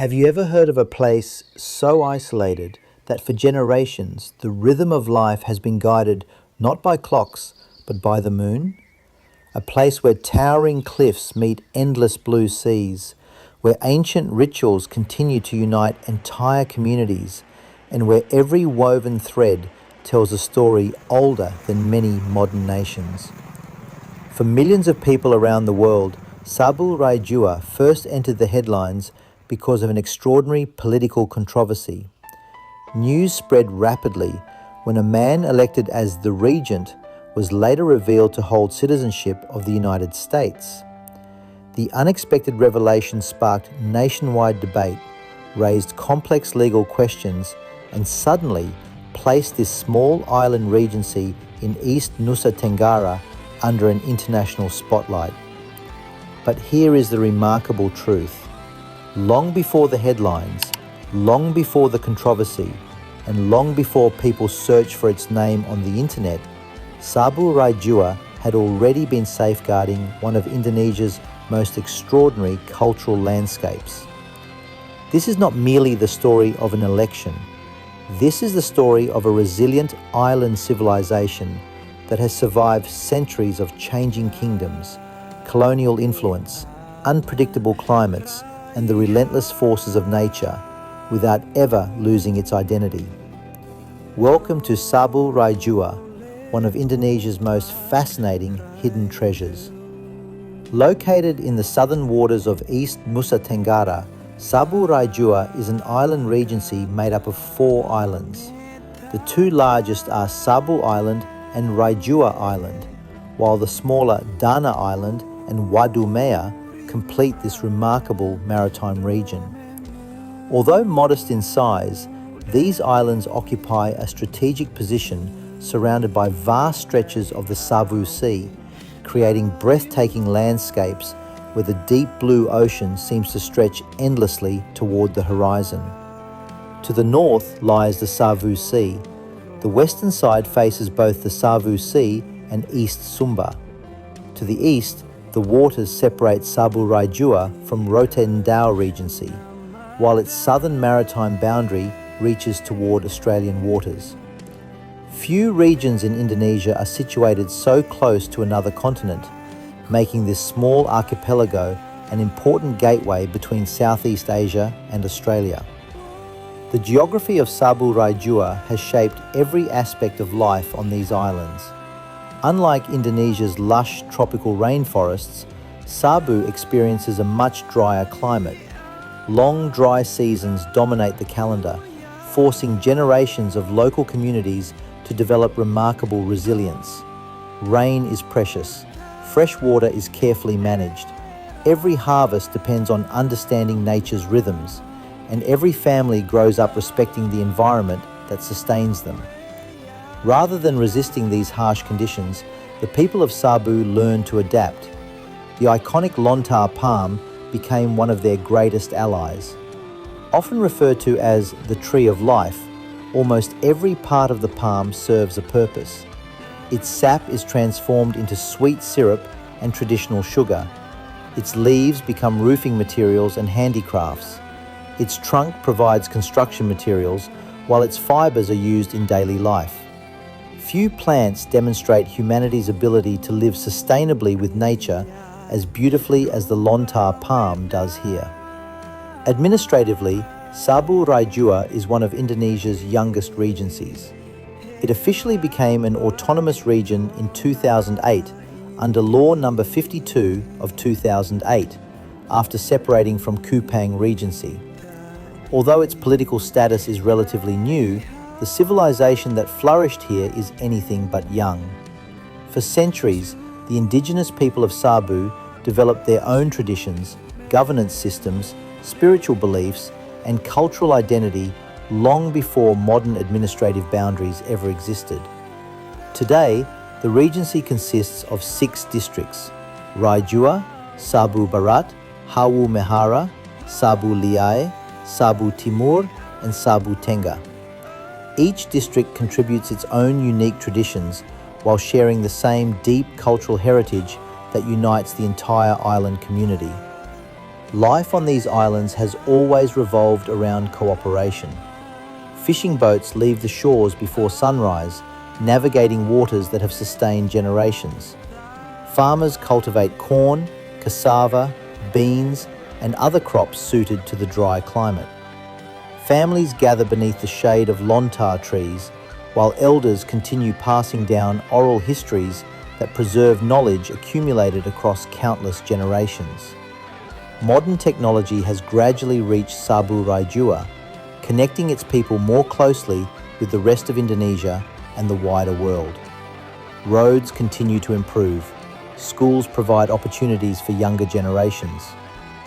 Have you ever heard of a place so isolated that for generations the rhythm of life has been guided not by clocks but by the moon? A place where towering cliffs meet endless blue seas, where ancient rituals continue to unite entire communities, and where every woven thread tells a story older than many modern nations. For millions of people around the world, Sabu Raijua first entered the headlines because of an extraordinary political controversy. News spread rapidly when a man elected as the regent was later revealed to hold citizenship of the United States. The unexpected revelation sparked nationwide debate, raised complex legal questions, and suddenly placed this small island regency in East Nusa Tenggara under an international spotlight. But here is the remarkable truth. Long before the headlines, long before the controversy, and long before people searched for its name on the internet, Sabu Raijua had already been safeguarding one of Indonesia's most extraordinary cultural landscapes. This is not merely the story of an election. This is the story of a resilient island civilization that has survived centuries of changing kingdoms, colonial influence, unpredictable climates, and the relentless forces of nature without ever losing its identity. Welcome to Sabu Raijua, one of Indonesia's most fascinating hidden treasures. Located in the southern waters of East Nusa Tenggara, Sabu Raijua is an island regency made up of 4 islands. The 2 largest are Sabu Island and Raijua Island, while the smaller Dana Island and Wadumea complete this remarkable maritime region. Although modest in size, these islands occupy a strategic position surrounded by vast stretches of the Sabu Sea, creating breathtaking landscapes where the deep blue ocean seems to stretch endlessly toward the horizon. To the north lies the Sabu Sea. The western side faces both the Sabu Sea and East Sumba. To the east, the waters separate Sabu Raijua from Rotendao Regency, while its southern maritime boundary reaches toward Australian waters. Few regions in Indonesia are situated so close to another continent, making this small archipelago an important gateway between Southeast Asia and Australia. The geography of Sabu Raijua has shaped every aspect of life on these islands. Unlike Indonesia's lush tropical rainforests, Sabu experiences a much drier climate. Long dry seasons dominate the calendar, forcing generations of local communities to develop remarkable resilience. Rain is precious. Fresh water is carefully managed. Every harvest depends on understanding nature's rhythms, and every family grows up respecting the environment that sustains them. Rather than resisting these harsh conditions, the people of Sabu learned to adapt. The iconic lontar palm became one of their greatest allies. Often referred to as the tree of life, almost every part of the palm serves a purpose. Its sap is transformed into sweet syrup and traditional sugar. Its leaves become roofing materials and handicrafts. Its trunk provides construction materials, while its fibers are used in daily life. Few plants demonstrate humanity's ability to live sustainably with nature as beautifully as the lontar palm does here. Administratively, Sabu Raijua is one of Indonesia's youngest regencies. It officially became an autonomous region in 2008 under Law No. 52 of 2008, after separating from Kupang Regency. Although its political status is relatively new, the civilization that flourished here is anything but young. For centuries, the indigenous people of Sabu developed their own traditions, governance systems, spiritual beliefs, and cultural identity long before modern administrative boundaries ever existed. Today, the regency consists of 6 districts: Raijua, Sabu Barat, Hawu Mehara, Sabu Liai, Sabu Timur, and Sabu Tengah. Each district contributes its own unique traditions while sharing the same deep cultural heritage that unites the entire island community. Life on these islands has always revolved around cooperation. Fishing boats leave the shores before sunrise, navigating waters that have sustained generations. Farmers cultivate corn, cassava, beans, and other crops suited to the dry climate. Families gather beneath the shade of lontar trees, while elders continue passing down oral histories that preserve knowledge accumulated across countless generations. Modern technology has gradually reached Sabu Raijua, connecting its people more closely with the rest of Indonesia and the wider world. Roads continue to improve. Schools provide opportunities for younger generations.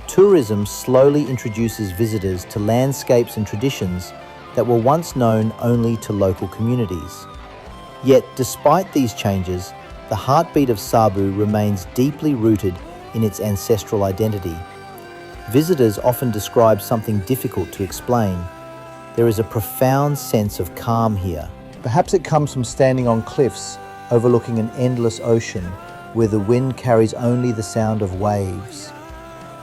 Tourism slowly introduces visitors to landscapes and traditions that were once known only to local communities. Yet, despite these changes, the heartbeat of Sabu remains deeply rooted in its ancestral identity. Visitors often describe something difficult to explain. There is a profound sense of calm here. Perhaps it comes from standing on cliffs overlooking an endless ocean where the wind carries only the sound of waves.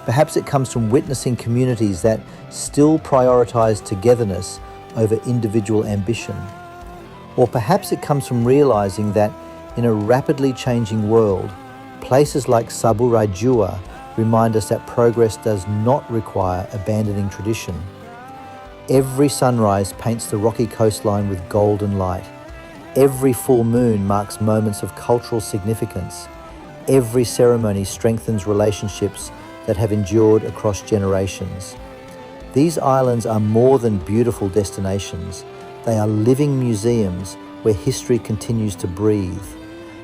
Perhaps it comes from witnessing communities that still prioritize togetherness over individual ambition. Or perhaps it comes from realizing that in a rapidly changing world, places like Sabu Raijua remind us that progress does not require abandoning tradition. Every sunrise paints the rocky coastline with golden light. Every full moon marks moments of cultural significance. Every ceremony strengthens relationships that have endured across generations. These islands are more than beautiful destinations. They are living museums where history continues to breathe.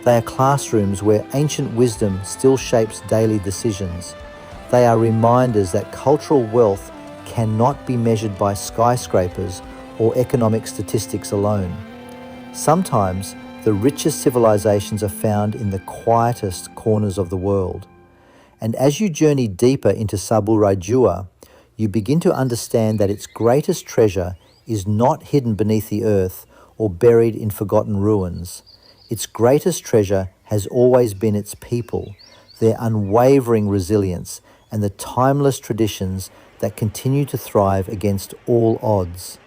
They are classrooms where ancient wisdom still shapes daily decisions. They are reminders that cultural wealth cannot be measured by skyscrapers or economic statistics alone. Sometimes, the richest civilizations are found in the quietest corners of the world. And as you journey deeper into Sabu Raijua, you begin to understand that its greatest treasure is not hidden beneath the earth or buried in forgotten ruins. Its greatest treasure has always been its people, their unwavering resilience, and the timeless traditions that continue to thrive against all odds.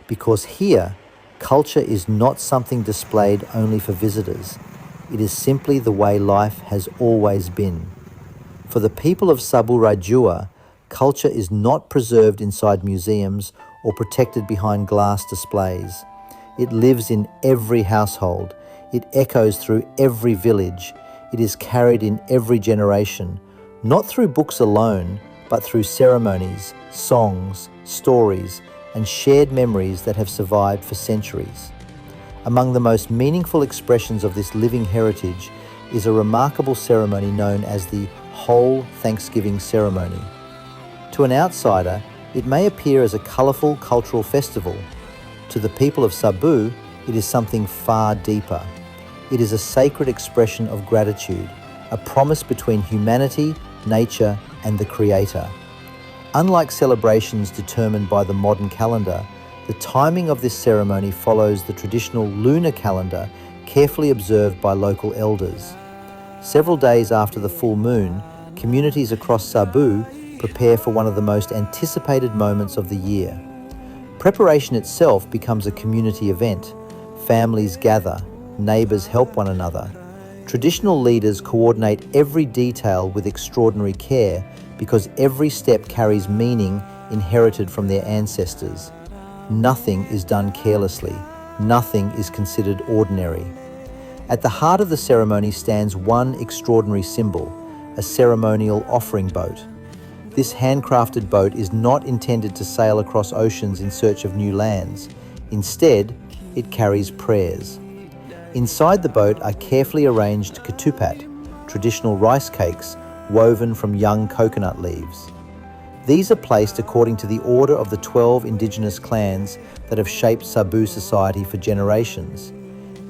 Because here, culture is not something displayed only for visitors. It is simply the way life has always been. For the people of Sabu Raijua, culture is not preserved inside museums or protected behind glass displays. It lives in every household. It echoes through every village. It is carried in every generation, not through books alone, but through ceremonies, songs, stories, and shared memories that have survived for centuries. Among the most meaningful expressions of this living heritage is a remarkable ceremony known as the Whole Thanksgiving Ceremony. To an outsider, it may appear as a colourful cultural festival. To the people of Sabu, it is something far deeper. It is a sacred expression of gratitude, a promise between humanity, nature, and the Creator. Unlike celebrations determined by the modern calendar, the timing of this ceremony follows the traditional lunar calendar carefully observed by local elders. Several days after the full moon, communities across Sabu prepare for one of the most anticipated moments of the year. Preparation itself becomes a community event. Families gather, neighbours help one another. Traditional leaders coordinate every detail with extraordinary care because every step carries meaning inherited from their ancestors. Nothing is done carelessly. Nothing is considered ordinary. At the heart of the ceremony stands one extraordinary symbol, a ceremonial offering boat. This handcrafted boat is not intended to sail across oceans in search of new lands. Instead, it carries prayers. Inside the boat are carefully arranged ketupat, traditional rice cakes woven from young coconut leaves. These are placed according to the order of the 12 indigenous clans that have shaped Sabu society for generations.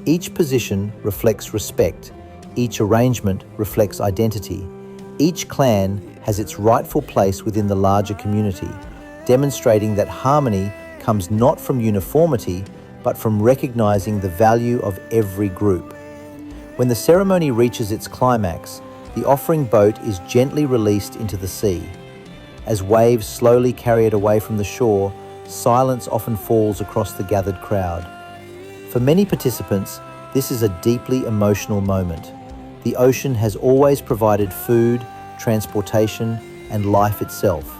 Each position reflects respect. Each arrangement reflects identity. Each clan has its rightful place within the larger community, demonstrating that harmony comes not from uniformity, but from recognizing the value of every group. When the ceremony reaches its climax, the offering boat is gently released into the sea. As waves slowly carry it away from the shore, silence often falls across the gathered crowd. For many participants, this is a deeply emotional moment. The ocean has always provided food, transportation, and life itself.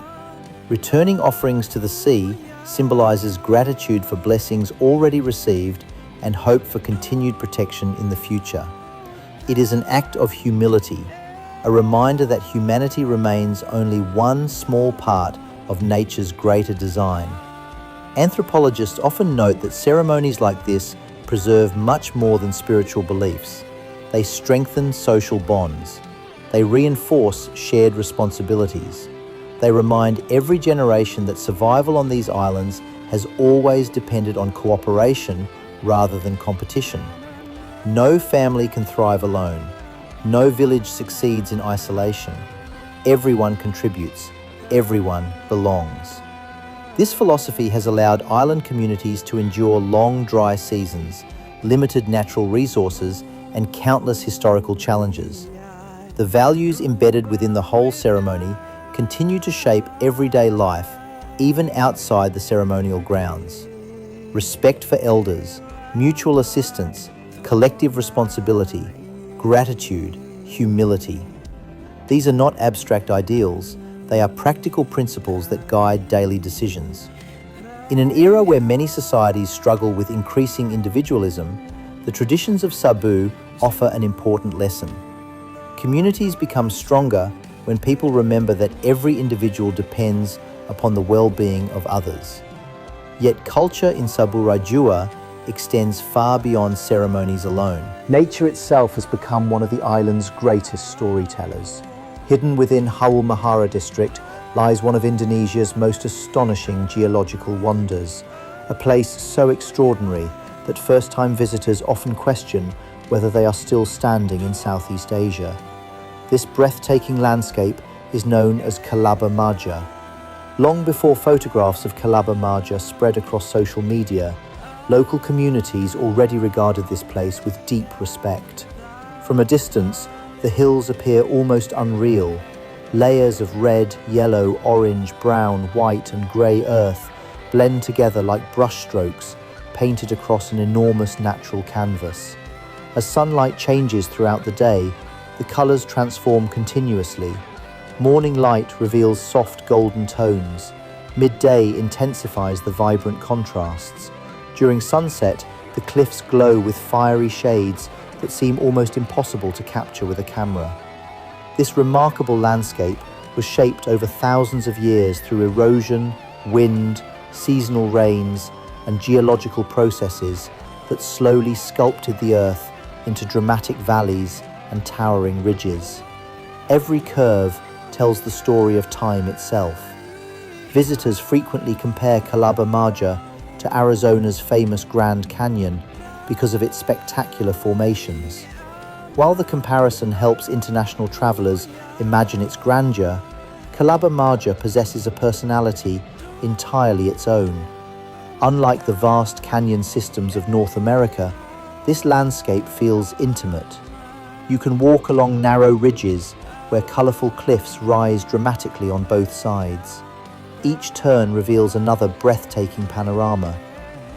Returning offerings to the sea symbolizes gratitude for blessings already received and hope for continued protection in the future. It is an act of humility, a reminder that humanity remains only one small part of nature's greater design. Anthropologists often note that ceremonies like this preserve much more than spiritual beliefs. They strengthen social bonds. They reinforce shared responsibilities. They remind every generation that survival on these islands has always depended on cooperation rather than competition. No family can thrive alone. No village succeeds in isolation. Everyone contributes. Everyone belongs. This philosophy has allowed island communities to endure long dry seasons, limited natural resources, and countless historical challenges. The values embedded within the whole ceremony continue to shape everyday life, even outside the ceremonial grounds. Respect for elders, mutual assistance, collective responsibility, gratitude, humility. These are not abstract ideals, they are practical principles that guide daily decisions. In an era where many societies struggle with increasing individualism, the traditions of Sabu offer an important lesson. Communities become stronger when people remember that every individual depends upon the well-being of others. Yet culture in Sabu Raijua extends far beyond ceremonies alone. Nature itself has become one of the island's greatest storytellers. Hidden within Halmahera district lies one of Indonesia's most astonishing geological wonders, a place so extraordinary that first-time visitors often question whether they are still standing in Southeast Asia. This breathtaking landscape is known as Kelabba Maja. Long before photographs of Kelabba Maja spread across social media, local communities already regarded this place with deep respect. From a distance, the hills appear almost unreal. Layers of red, yellow, orange, brown, white, and grey earth blend together like brushstrokes painted across an enormous natural canvas. As sunlight changes throughout the day, the colours transform continuously. Morning light reveals soft golden tones. Midday intensifies the vibrant contrasts. During sunset, the cliffs glow with fiery shades that seem almost impossible to capture with a camera. This remarkable landscape was shaped over thousands of years through erosion, wind, seasonal rains, and geological processes that slowly sculpted the earth into dramatic valleys and towering ridges. Every curve tells the story of time itself. Visitors frequently compare Kelabba Maja to Arizona's famous Grand Canyon because of its spectacular formations. While the comparison helps international travelers imagine its grandeur, Kelabba Maja possesses a personality entirely its own. Unlike the vast canyon systems of North America, this landscape feels intimate. You can walk along narrow ridges where colourful cliffs rise dramatically on both sides. Each turn reveals another breathtaking panorama.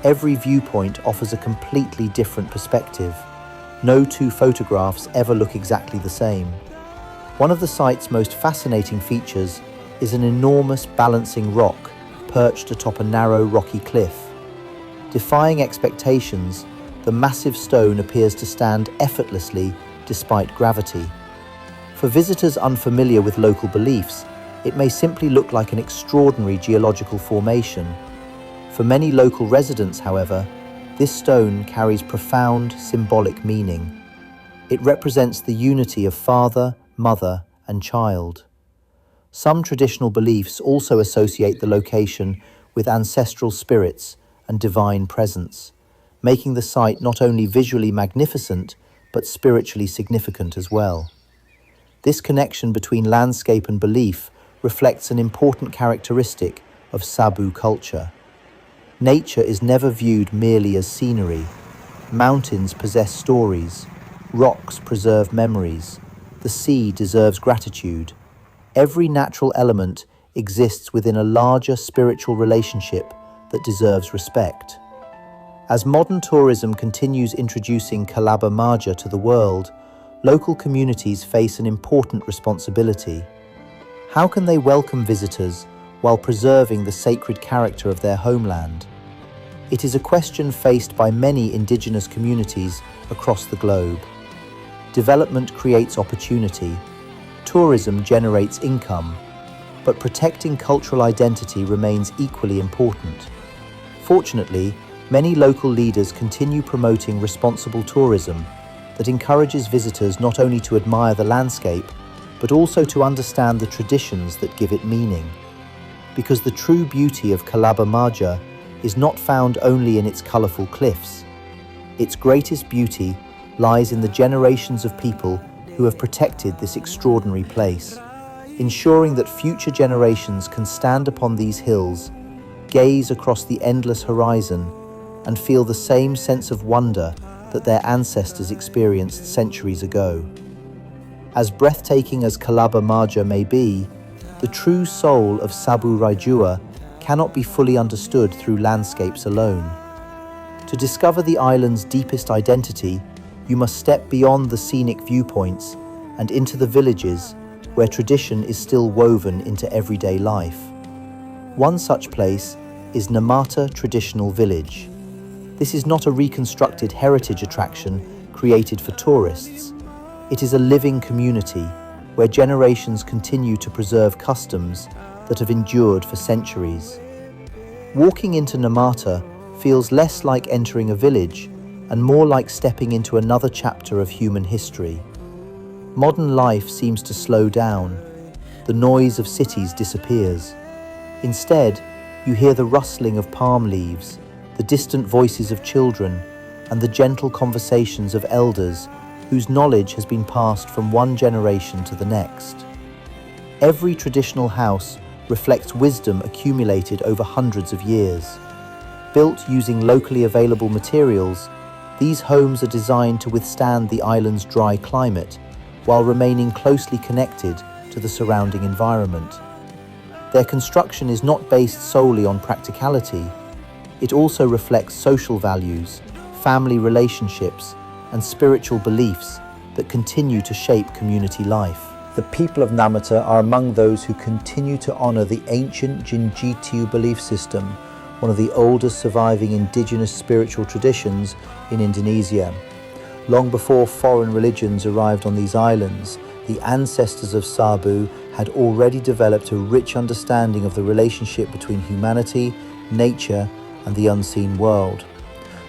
Every viewpoint offers a completely different perspective. No two photographs ever look exactly the same. One of the site's most fascinating features is an enormous balancing rock perched atop a narrow rocky cliff. Defying expectations, the massive stone appears to stand effortlessly despite gravity. For visitors unfamiliar with local beliefs, it may simply look like an extraordinary geological formation. For many local residents, however, this stone carries profound symbolic meaning. It represents the unity of father, mother, and child. Some traditional beliefs also associate the location with ancestral spirits and divine presence, making the site not only visually magnificent, but spiritually significant as well. This connection between landscape and belief reflects an important characteristic of Sabu culture. Nature is never viewed merely as scenery. Mountains possess stories, rocks preserve memories, the sea deserves gratitude. Every natural element exists within a larger spiritual relationship that deserves respect. As modern tourism continues introducing Kelabba Maja to the world, local communities face an important responsibility. How can they welcome visitors while preserving the sacred character of their homeland? It is a question faced by many indigenous communities across the globe. Development creates opportunity, tourism generates income, but protecting cultural identity remains equally important. Fortunately, many local leaders continue promoting responsible tourism that encourages visitors not only to admire the landscape, but also to understand the traditions that give it meaning. Because the true beauty of Kelabba Maja is not found only in its colourful cliffs. Its greatest beauty lies in the generations of people who have protected this extraordinary place, ensuring that future generations can stand upon these hills, gaze across the endless horizon, and feel the same sense of wonder that their ancestors experienced centuries ago. As breathtaking as Kelabba Maja may be, the true soul of Sabu Raijua cannot be fully understood through landscapes alone. To discover the island's deepest identity, you must step beyond the scenic viewpoints and into the villages where tradition is still woven into everyday life. One such place is Namata Traditional Village. This is not a reconstructed heritage attraction created for tourists. It is a living community where generations continue to preserve customs that have endured for centuries. Walking into Namata feels less like entering a village and more like stepping into another chapter of human history. Modern life seems to slow down. The noise of cities disappears. Instead, you hear the rustling of palm leaves, the distant voices of children, and the gentle conversations of elders whose knowledge has been passed from one generation to the next. Every traditional house reflects wisdom accumulated over hundreds of years. Built using locally available materials, these homes are designed to withstand the island's dry climate while remaining closely connected to the surrounding environment. Their construction is not based solely on practicality. It also reflects social values, family relationships, and spiritual beliefs that continue to shape community life. The people of Namata are among those who continue to honor the ancient Jinjitiu belief system, one of the oldest surviving indigenous spiritual traditions in Indonesia. Long before foreign religions arrived on these islands, the ancestors of Sabu had already developed a rich understanding of the relationship between humanity, nature, and the unseen world.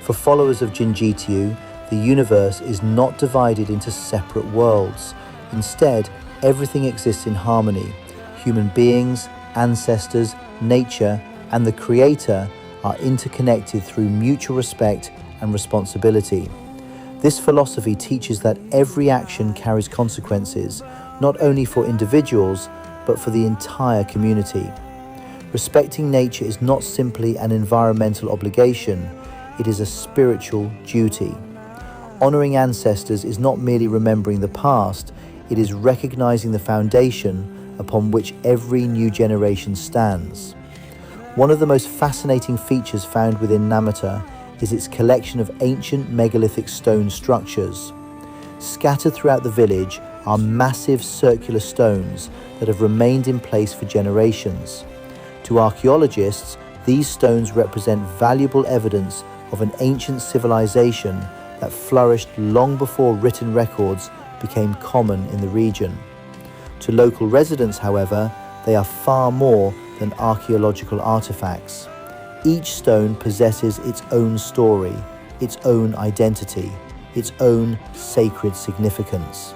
For followers of Jinjitiu, the universe is not divided into separate worlds. Instead, everything exists in harmony. Human beings, ancestors, nature, and the Creator are interconnected through mutual respect and responsibility. This philosophy teaches that every action carries consequences, not only for individuals, but for the entire community. Respecting nature is not simply an environmental obligation, it is a spiritual duty. Honoring ancestors is not merely remembering the past, it is recognizing the foundation upon which every new generation stands. One of the most fascinating features found within Namata is its collection of ancient megalithic stone structures. Scattered throughout the village are massive circular stones that have remained in place for generations. To archaeologists, these stones represent valuable evidence of an ancient civilization that flourished long before written records became common in the region. To local residents, however, they are far more than archaeological artifacts. Each stone possesses its own story, its own identity, its own sacred significance.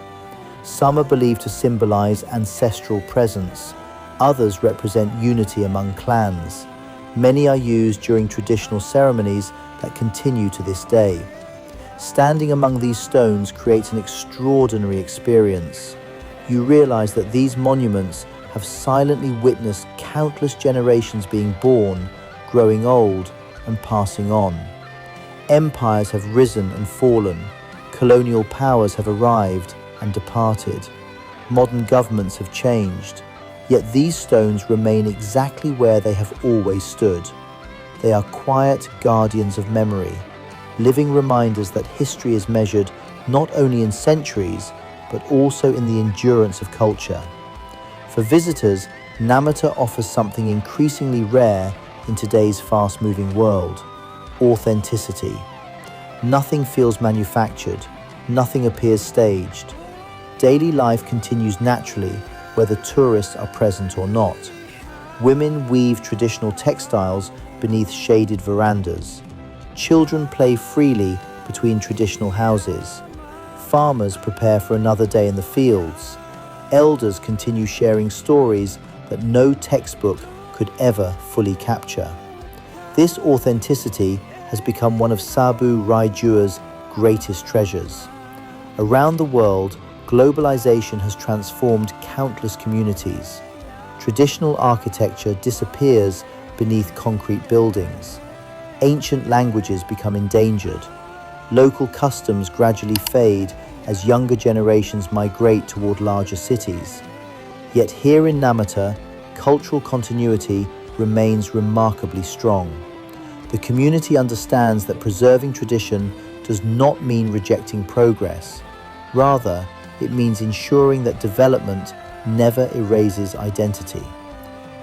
Some are believed to symbolize ancestral presence, others represent unity among clans. Many are used during traditional ceremonies that continue to this day. Standing among these stones creates an extraordinary experience. You realize that these monuments have silently witnessed countless generations being born, growing old, and passing on. Empires have risen and fallen, colonial powers have arrived and departed, modern governments have changed, Yet these stones remain exactly where they have always stood. They are quiet guardians of memory, living reminders that history is measured not only in centuries, but also in the endurance of culture. For visitors, Namata offers something increasingly rare in today's fast-moving world: authenticity. Nothing feels manufactured, nothing appears staged. Daily life continues naturally, whether tourists are present or not. Women weave traditional textiles beneath shaded verandas. Children play freely between traditional houses. Farmers prepare for another day in the fields. Elders continue sharing stories that no textbook could ever fully capture. This authenticity has become one of Sabu Raijua's greatest treasures. Around the world, globalization has transformed countless communities. Traditional architecture disappears beneath concrete buildings. Ancient languages become endangered. Local customs gradually fade as younger generations migrate toward larger cities. Yet here in Namata, cultural continuity remains remarkably strong. The community understands that preserving tradition does not mean rejecting progress. Rather, it means ensuring that development never erases identity.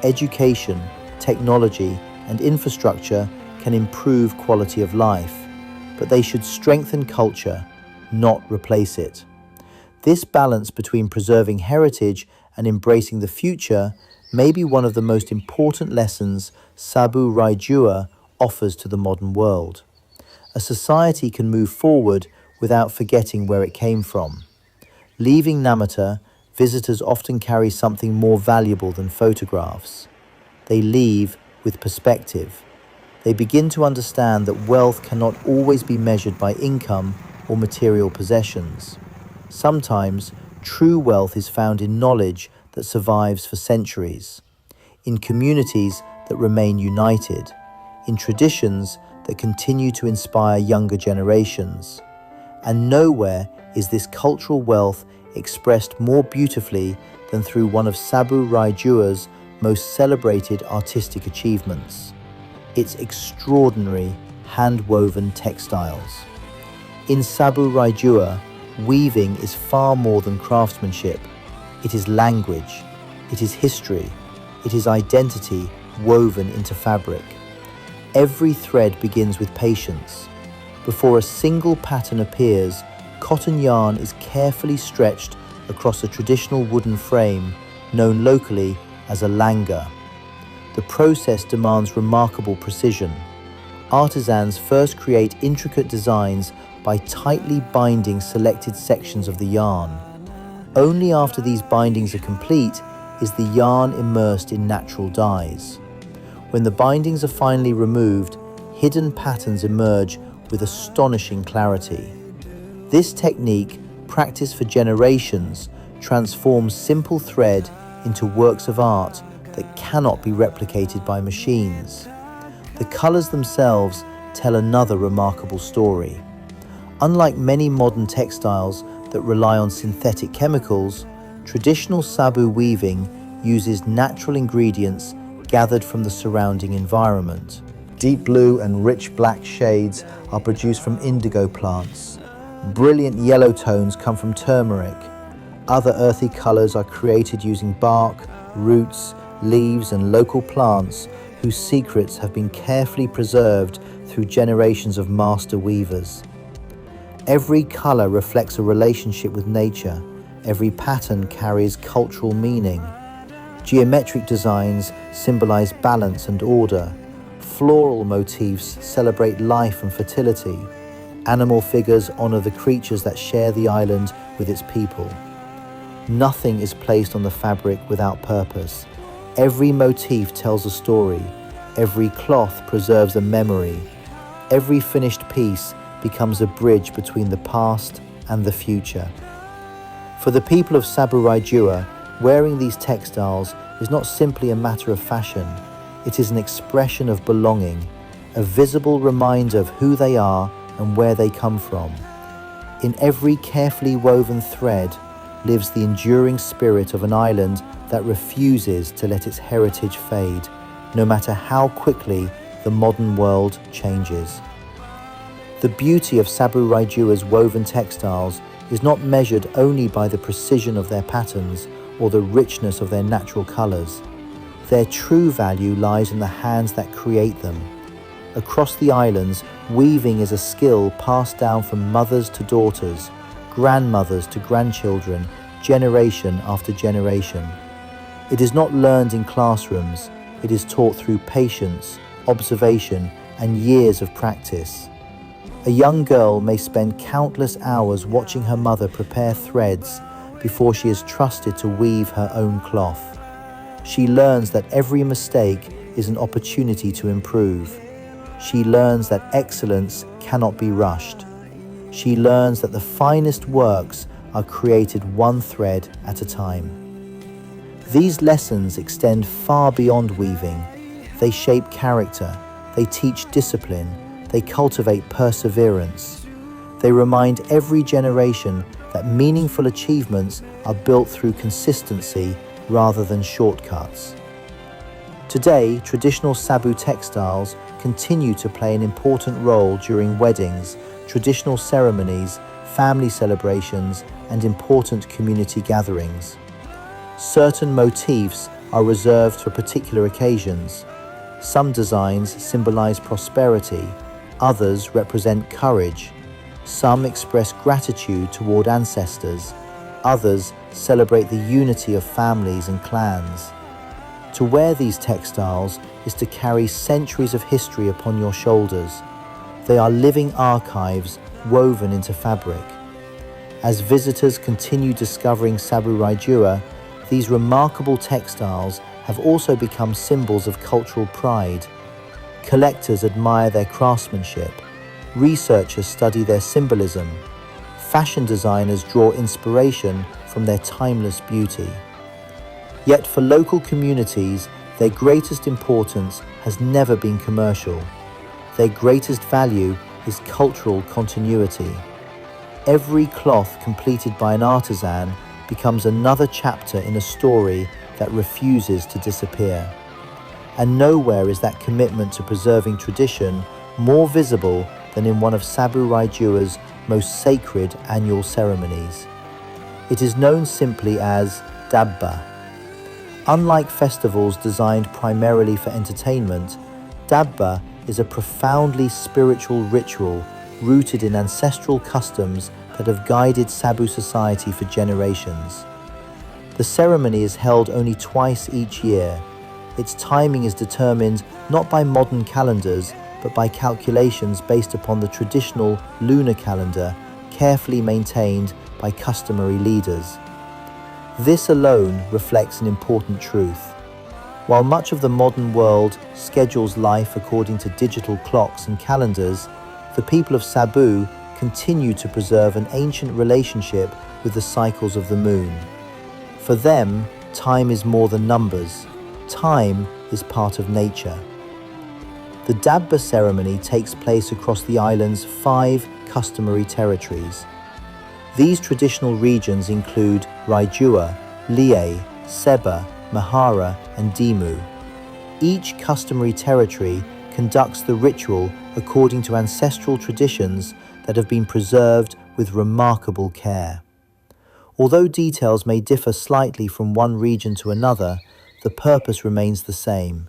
Education, technology, and infrastructure can improve quality of life, but they should strengthen culture, not replace it. This balance between preserving heritage and embracing the future may be one of the most important lessons Sabu Raijua offers to the modern world. A society can move forward without forgetting where it came from. Leaving Namata, visitors often carry something more valuable than photographs. They leave with perspective. They begin to understand that wealth cannot always be measured by income or material possessions. Sometimes, true wealth is found in knowledge that survives for centuries, in communities that remain united, in traditions that continue to inspire younger generations. And nowhere is this cultural wealth expressed more beautifully than through one of Sabu Raijua's most celebrated artistic achievements: its extraordinary hand-woven textiles. In Sabu Raijua, weaving is far more than craftsmanship. It is language, it is history, it is identity woven into fabric. Every thread begins with patience. Before a single pattern appears, cotton yarn is carefully stretched across a traditional wooden frame known locally as a langa. The process demands remarkable precision. Artisans first create intricate designs by tightly binding selected sections of the yarn. Only after these bindings are complete is the yarn immersed in natural dyes. When the bindings are finally removed, hidden patterns emerge with astonishing clarity. This technique, practiced for generations, transforms simple thread into works of art that cannot be replicated by machines. The colors themselves tell another remarkable story. Unlike many modern textiles that rely on synthetic chemicals, traditional Sabu weaving uses natural ingredients gathered from the surrounding environment. Deep blue and rich black shades are produced from indigo plants. Brilliant yellow tones come from turmeric. Other earthy colors are created using bark, roots, leaves, and local plants whose secrets have been carefully preserved through generations of master weavers. Every color reflects a relationship with nature. Every pattern carries cultural meaning. Geometric designs symbolize balance and order. Floral motifs celebrate life and fertility. Animal figures honor the creatures that share the island with its people. Nothing is placed on the fabric without purpose. Every motif tells a story. Every cloth preserves a memory. Every finished piece becomes a bridge between the past and the future. For the people of Sabu Raijua, wearing these textiles is not simply a matter of fashion. It is an expression of belonging, a visible reminder of who they are and where they come from. In every carefully woven thread lives the enduring spirit of an island that refuses to let its heritage fade, no matter how quickly the modern world changes. The beauty of Sabu Raijua's woven textiles is not measured only by the precision of their patterns or the richness of their natural colors. Their true value lies in the hands that create them. Across the islands, weaving is a skill passed down from mothers to daughters, grandmothers to grandchildren, generation after generation. It is not learned in classrooms, it is taught through patience, observation, and years of practice. A young girl may spend countless hours watching her mother prepare threads before she is trusted to weave her own cloth. She learns that every mistake is an opportunity to improve. She learns that excellence cannot be rushed. She learns that the finest works are created one thread at a time. These lessons extend far beyond weaving. They shape character, they teach discipline, they cultivate perseverance. They remind every generation that meaningful achievements are built through consistency rather than shortcuts. Today, traditional Sabu textiles continue to play an important role during weddings, traditional ceremonies, family celebrations, and important community gatherings. Certain motifs are reserved for particular occasions. Some designs symbolize prosperity, others represent courage. Some express gratitude toward ancestors, others celebrate the unity of families and clans. To wear these textiles is to carry centuries of history upon your shoulders. They are living archives woven into fabric. As visitors continue discovering Sabu Raijua, these remarkable textiles have also become symbols of cultural pride. Collectors admire their craftsmanship. Researchers study their symbolism. Fashion designers draw inspiration from their timeless beauty. Yet for local communities, their greatest importance has never been commercial. Their greatest value is cultural continuity. Every cloth completed by an artisan becomes another chapter in a story that refuses to disappear. And nowhere is that commitment to preserving tradition more visible than in one of Sabu Raijua's most sacred annual ceremonies. It is known simply as Dabba. Unlike festivals designed primarily for entertainment, Dabba is a profoundly spiritual ritual rooted in ancestral customs that have guided Sabu society for generations. The ceremony is held only twice each year. Its timing is determined not by modern calendars, but by calculations based upon the traditional lunar calendar, carefully maintained by customary leaders. This alone reflects an important truth. While much of the modern world schedules life according to digital clocks and calendars, the people of Sabu continue to preserve an ancient relationship with the cycles of the moon. For them, time is more than numbers. Time is part of nature. The Dabba ceremony takes place across the island's 5 customary territories. These traditional regions include Raijua, Lie, Seba, Mahara, and Dimu. Each customary territory conducts the ritual according to ancestral traditions that have been preserved with remarkable care. Although details may differ slightly from one region to another, the purpose remains the same: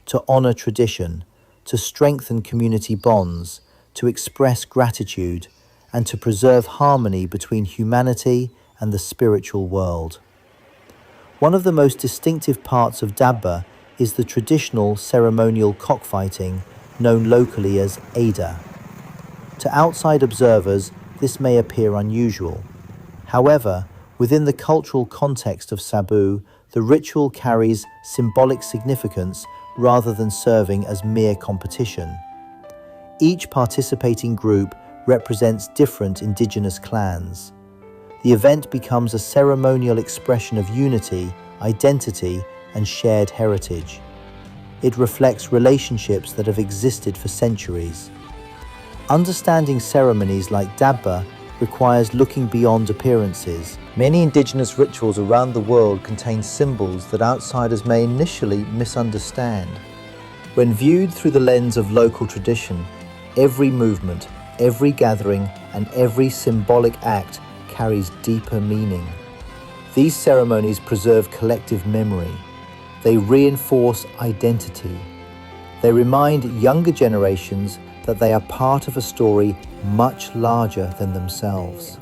to honor tradition, to strengthen community bonds, to express gratitude, and to preserve harmony between humanity and the spiritual world. One of the most distinctive parts of Dabba is the traditional ceremonial cockfighting, known locally as Ada. To outside observers, this may appear unusual. However, within the cultural context of Sabu, the ritual carries symbolic significance rather than serving as mere competition. Each participating group represents different indigenous clans. The event becomes a ceremonial expression of unity, identity, and shared heritage. It reflects relationships that have existed for centuries. Understanding ceremonies like Dabba requires looking beyond appearances. Many indigenous rituals around the world contain symbols that outsiders may initially misunderstand. When viewed through the lens of local tradition, every movement, every gathering, and every symbolic act carries deeper meaning. These ceremonies preserve collective memory. They reinforce identity. They remind younger generations that they are part of a story much larger than themselves.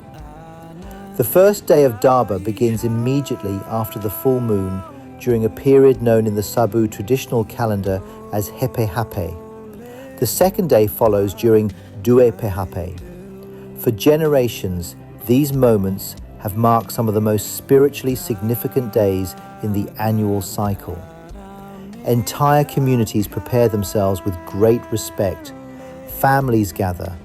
The first day of Daba begins immediately after the full moon during a period known in the Sabu traditional calendar as Hepe Hape. The second day follows during Due Pehape. For generations, these moments have marked some of the most spiritually significant days in the annual cycle. Entire communities prepare themselves with great respect. Families gather.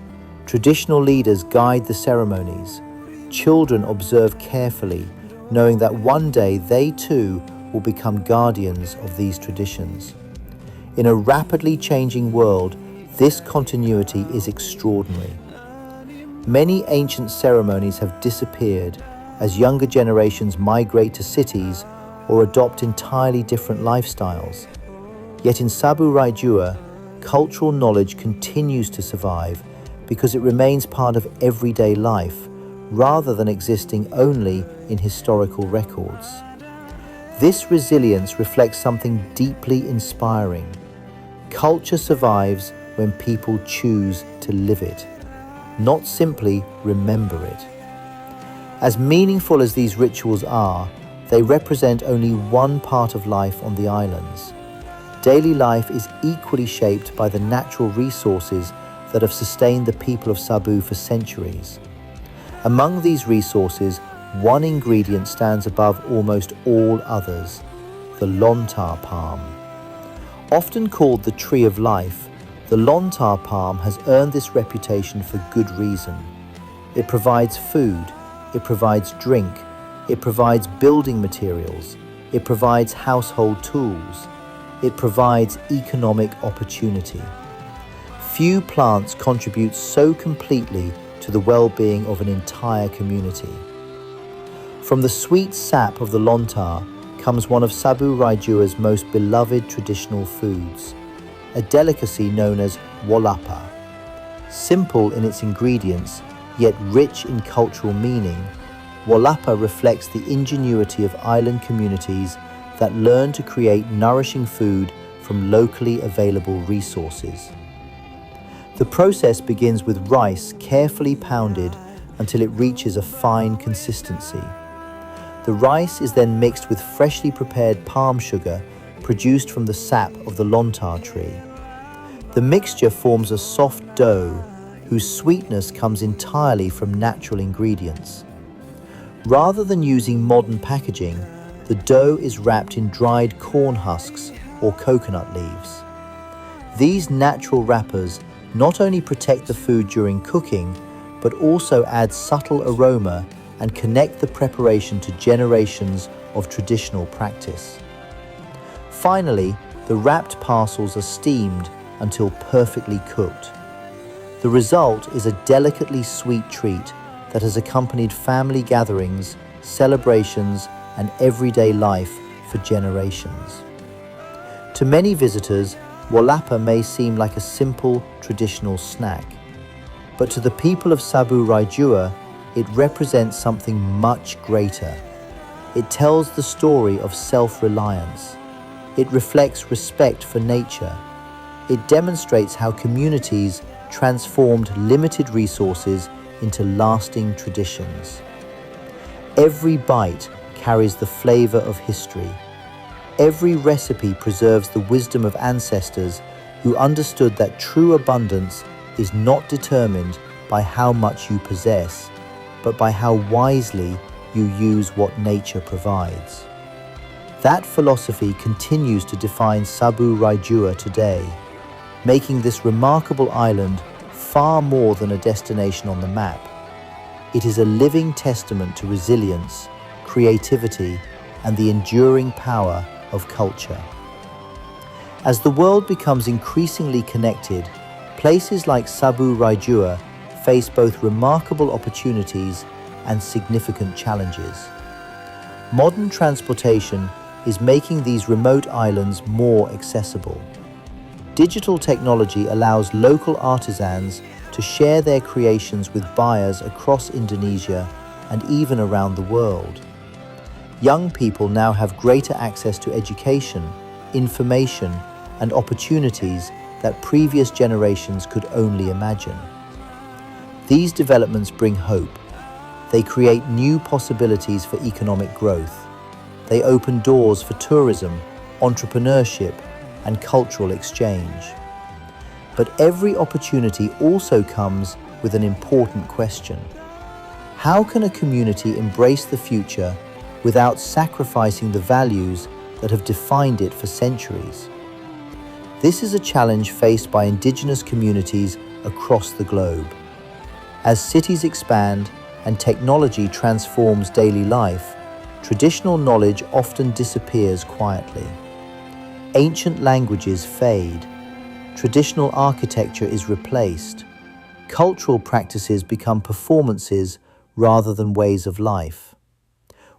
Traditional leaders guide the ceremonies. Children observe carefully, knowing that one day they too will become guardians of these traditions. In a rapidly changing world, this continuity is extraordinary. Many ancient ceremonies have disappeared as younger generations migrate to cities or adopt entirely different lifestyles. Yet in Sabu Raijua, cultural knowledge continues to survive because it remains part of everyday life rather than existing only in historical records. This resilience reflects something deeply inspiring. Culture survives when people choose to live it, not simply remember it. As meaningful as these rituals are, they represent only one part of life on the islands. Daily life is equally shaped by the natural resources that have sustained the people of Sabu for centuries. Among these resources, one ingredient stands above almost all others: the lontar palm. Often called the tree of life, the lontar palm has earned this reputation for good reason. It provides food, it provides drink, it provides building materials, it provides household tools, it provides economic opportunity. Few plants contribute so completely to the well-being of an entire community. From the sweet sap of the lontar comes one of Sabu Raijua's most beloved traditional foods, a delicacy known as wolapa. Simple in its ingredients, yet rich in cultural meaning, wolapa reflects the ingenuity of island communities that learn to create nourishing food from locally available resources. The process begins with rice carefully pounded until it reaches a fine consistency. The rice is then mixed with freshly prepared palm sugar produced from the sap of the lontar tree. The mixture forms a soft dough whose sweetness comes entirely from natural ingredients. Rather than using modern packaging, the dough is wrapped in dried corn husks or coconut leaves. These natural wrappers not only protect the food during cooking, but also add subtle aroma and connect the preparation to generations of traditional practice. Finally, the wrapped parcels are steamed until perfectly cooked. The result is a delicately sweet treat that has accompanied family gatherings, celebrations, and everyday life for generations. To many visitors, wolapa may seem like a simple, traditional snack, but to the people of Sabu Raijua, it represents something much greater. It tells the story of self-reliance. It reflects respect for nature. It demonstrates how communities transformed limited resources into lasting traditions. Every bite carries the flavor of history. Every recipe preserves the wisdom of ancestors who understood that true abundance is not determined by how much you possess, but by how wisely you use what nature provides. That philosophy continues to define Sabu Raijua today, making this remarkable island far more than a destination on the map. It is a living testament to resilience, creativity, and the enduring power of culture. As the world becomes increasingly connected, places like Sabu Raijua face both remarkable opportunities and significant challenges. Modern transportation is making these remote islands more accessible. Digital technology allows local artisans to share their creations with buyers across Indonesia and even around the world. Young people now have greater access to education, information, and opportunities that previous generations could only imagine. These developments bring hope. They create new possibilities for economic growth. They open doors for tourism, entrepreneurship, and cultural exchange. But every opportunity also comes with an important question. How can a community embrace the future without sacrificing the values that have defined it for centuries? This is a challenge faced by indigenous communities across the globe. As cities expand and technology transforms daily life, traditional knowledge often disappears quietly. Ancient languages fade. Traditional architecture is replaced. Cultural practices become performances rather than ways of life.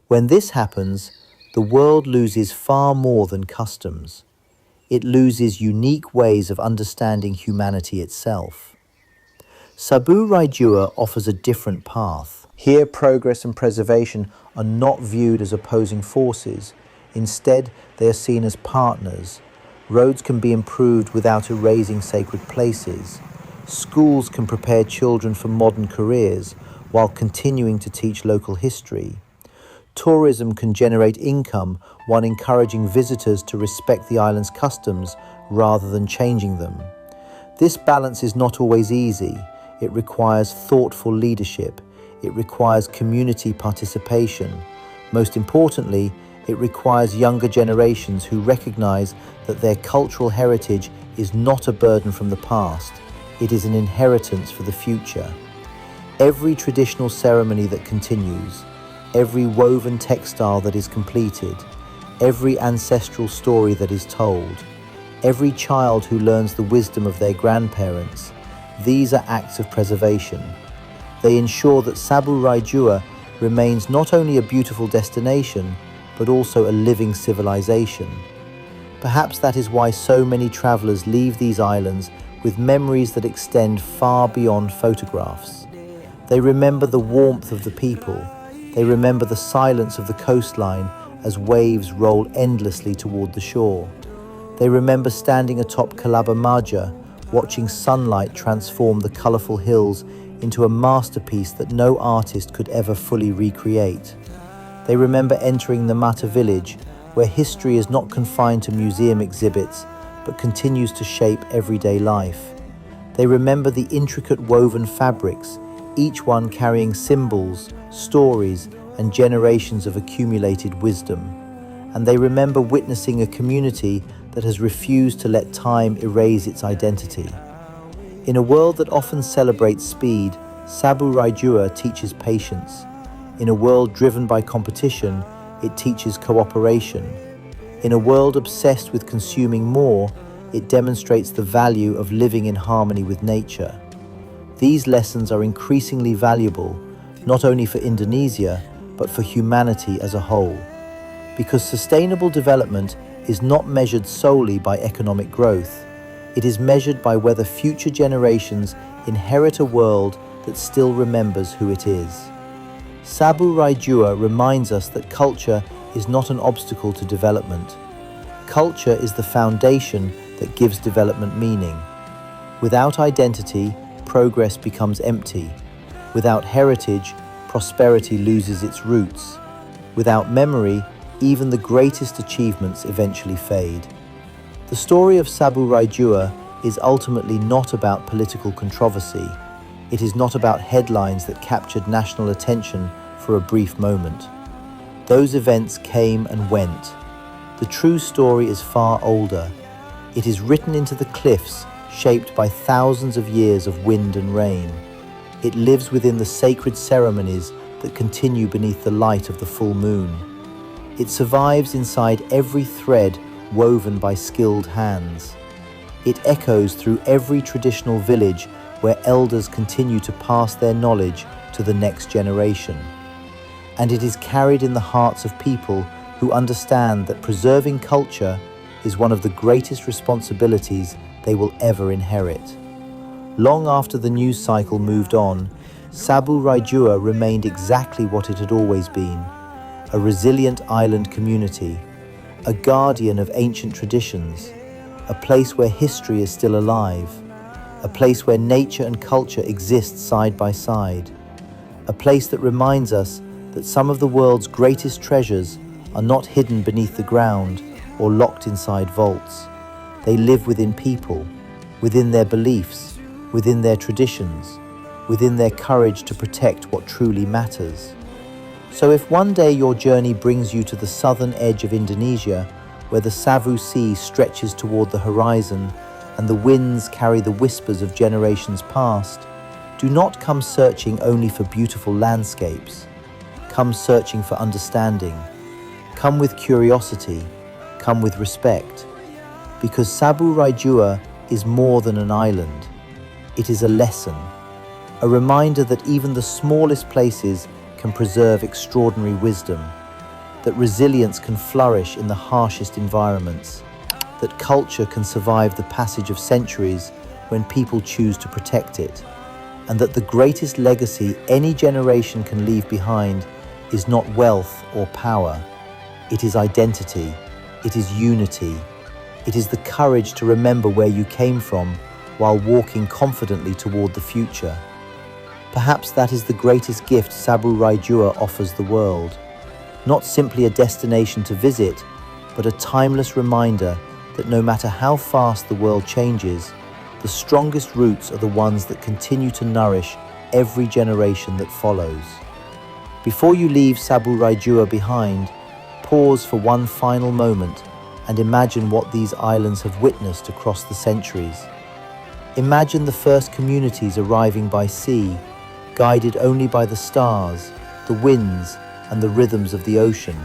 When this happens, the world loses far more than customs. It loses unique ways of understanding humanity itself. Sabu Raijua offers a different path. Here, progress and preservation are not viewed as opposing forces. Instead, they are seen as partners. Roads can be improved without erasing sacred places. Schools can prepare children for modern careers while continuing to teach local history. Tourism can generate income while encouraging visitors to respect the island's customs rather than changing them. This balance is not always easy. It requires thoughtful leadership. It requires community participation. Most importantly, it requires younger generations who recognize that their cultural heritage is not a burden from the past. It is an inheritance for the future. Every traditional ceremony that continues, every woven textile that is completed, every ancestral story that is told, every child who learns the wisdom of their grandparents, these are acts of preservation. They ensure that Sabu Raijua remains not only a beautiful destination, but also a living civilization. Perhaps that is why so many travelers leave these islands with memories that extend far beyond photographs. They remember the warmth of the people. They remember the silence of the coastline as waves roll endlessly toward the shore. They remember standing atop Kelabba Maja, watching sunlight transform the colorful hills into a masterpiece that no artist could ever fully recreate. They remember entering Namata Village, where history is not confined to museum exhibits, but continues to shape everyday life. They remember the intricate woven fabrics, each one carrying symbols, stories, and generations of accumulated wisdom. And they remember witnessing a community that has refused to let time erase its identity. In a world that often celebrates speed, Sabu Raijua teaches patience. In a world driven by competition, it teaches cooperation. In a world obsessed with consuming more, it demonstrates the value of living in harmony with nature. These lessons are increasingly valuable, not only for Indonesia, but for humanity as a whole. Because sustainable development is not measured solely by economic growth. It is measured by whether future generations inherit a world that still remembers who it is. Sabu Raijua reminds us that culture is not an obstacle to development. Culture is the foundation that gives development meaning. Without identity, progress becomes empty. Without heritage, prosperity loses its roots. Without memory, even the greatest achievements eventually fade. The story of Sabu Raijua is ultimately not about political controversy. It is not about headlines that captured national attention for a brief moment. Those events came and went. The true story is far older. It is written into the cliffs, shaped by thousands of years of wind and rain. It lives within the sacred ceremonies that continue beneath the light of the full moon. It survives inside every thread woven by skilled hands. It echoes through every traditional village where elders continue to pass their knowledge to the next generation. And it is carried in the hearts of people who understand that preserving culture is one of the greatest responsibilities they will ever inherit. Long after the news cycle moved on, Sabu Raijua remained exactly what it had always been: a resilient island community, a guardian of ancient traditions, a place where history is still alive, a place where nature and culture exist side by side, a place that reminds us that some of the world's greatest treasures are not hidden beneath the ground or locked inside vaults. They live within people, within their beliefs, within their traditions, within their courage to protect what truly matters. So if one day your journey brings you to the southern edge of Indonesia, where the Savu Sea stretches toward the horizon and the winds carry the whispers of generations past, do not come searching only for beautiful landscapes. Come searching for understanding. Come with curiosity. Come with respect. Because Sabu Raijua is more than an island. It is a lesson, a reminder that even the smallest places can preserve extraordinary wisdom, that resilience can flourish in the harshest environments, that culture can survive the passage of centuries when people choose to protect it, and that the greatest legacy any generation can leave behind is not wealth or power. It is identity, it is unity, it is the courage to remember where you came from while walking confidently toward the future. Perhaps that is the greatest gift Sabu Raijua offers the world. Not simply a destination to visit, but a timeless reminder that no matter how fast the world changes, the strongest roots are the ones that continue to nourish every generation that follows. Before you leave Sabu Raijua behind, pause for one final moment and imagine what these islands have witnessed across the centuries. Imagine the first communities arriving by sea, guided only by the stars, the winds, and the rhythms of the ocean.